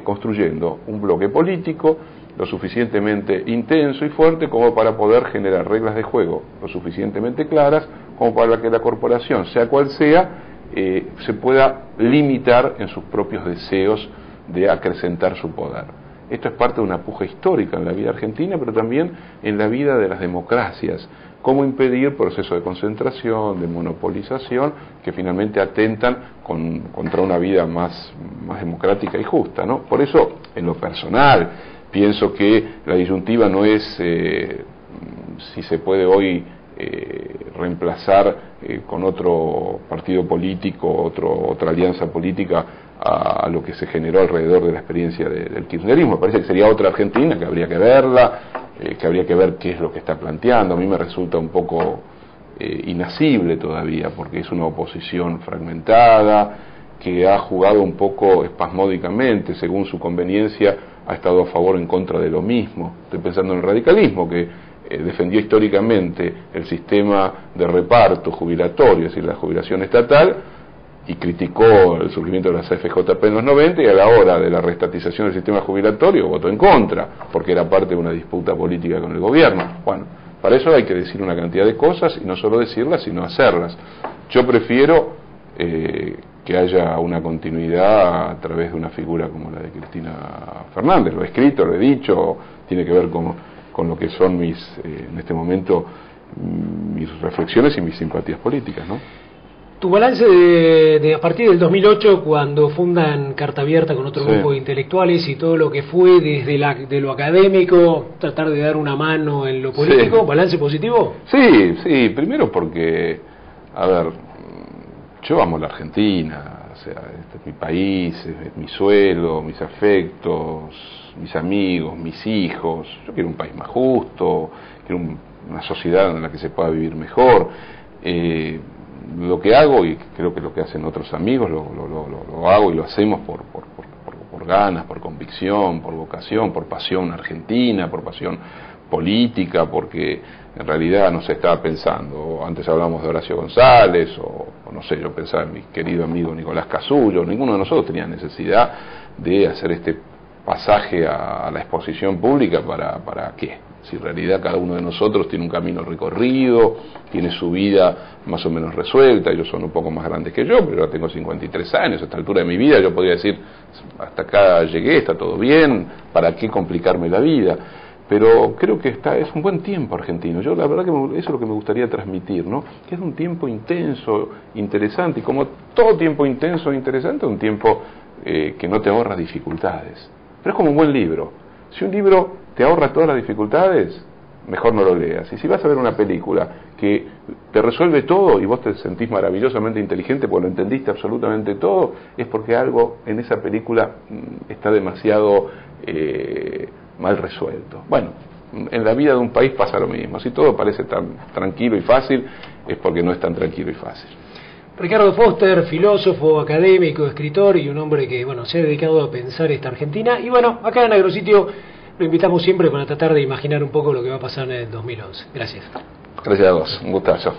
construyendo un bloque político lo suficientemente intenso y fuerte como para poder generar reglas de juego lo suficientemente claras como para que la corporación, sea cual sea, se pueda limitar en sus propios deseos de acrecentar su poder. Esto es parte de una puja histórica en la vida argentina, pero también en la vida de las democracias. Cómo impedir procesos de concentración, de monopolización, que finalmente atentan contra una vida más democrática y justa, ¿no? Por eso, en lo personal, pienso que la disyuntiva no es si se puede hoy reemplazar con otro partido político, otra alianza política a lo que se generó alrededor de la experiencia del kirchnerismo. Me parece que sería otra Argentina, que habría que verla, que habría que ver qué es lo que está planteando. A mí me resulta un poco inasible todavía, porque es una oposición fragmentada, que ha jugado un poco espasmódicamente, según su conveniencia, ha estado a favor o en contra de lo mismo. Estoy pensando en el radicalismo, que defendió históricamente el sistema de reparto jubilatorio, es decir, la jubilación estatal, y criticó el surgimiento de la CFJP en los 90, y a la hora de la reestatización del sistema jubilatorio votó en contra, porque era parte de una disputa política con el gobierno. Bueno, para eso hay que decir una cantidad de cosas, y no solo decirlas, sino hacerlas. Yo prefiero que haya una continuidad a través de una figura como la de Cristina Fernández. Lo he escrito, lo he dicho, tiene que ver con lo que son en este momento, mis reflexiones y mis simpatías políticas, ¿no? Tu balance de a partir del 2008, cuando fundan Carta Abierta con otro grupo de intelectuales, y todo lo que fue desde de lo académico, tratar de dar una mano en lo político, ¿balance positivo? Sí, primero porque, a ver, yo amo la Argentina, o sea, este es mi país, es mi suelo, mis afectos, mis amigos, mis hijos. Yo quiero un país más justo, quiero una sociedad en la que se pueda vivir mejor. Lo que hago, y creo que lo que hacen otros amigos, lo hago y lo hacemos por ganas, por convicción, por vocación, por pasión argentina, por pasión política, porque en realidad no se estaba pensando. Antes hablamos de Horacio González, o no sé, yo pensaba en mi querido amigo Nicolás Casullo. Ninguno de nosotros tenía necesidad de hacer este pasaje a la exposición pública. ¿Para qué? Si en realidad cada uno de nosotros tiene un camino recorrido, tiene su vida más o menos resuelta. Ellos son un poco más grandes que yo, pero yo tengo 53 años, a esta altura de mi vida yo podría decir, hasta acá llegué, está todo bien, ¿para qué complicarme la vida? Pero creo que es un buen tiempo argentino. Yo la verdad que eso es lo que me gustaría transmitir, ¿no? Que es un tiempo intenso, interesante, y como todo tiempo intenso e interesante, es un tiempo que no te ahorra dificultades. Pero es como un buen libro. Si un libro te ahorra todas las dificultades, mejor no lo leas. Y si vas a ver una película que te resuelve todo y vos te sentís maravillosamente inteligente porque lo entendiste absolutamente todo, es porque algo en esa película está demasiado mal resuelto. Bueno, en la vida de un país pasa lo mismo. Si todo parece tan tranquilo y fácil, es porque no es tan tranquilo y fácil. Ricardo Foster, filósofo, académico, escritor, y un hombre que, bueno, se ha dedicado a pensar esta Argentina. Y bueno, acá en Agrositio lo invitamos siempre para tratar de imaginar un poco lo que va a pasar en el 2011. Gracias. Gracias a vos, un gustazo.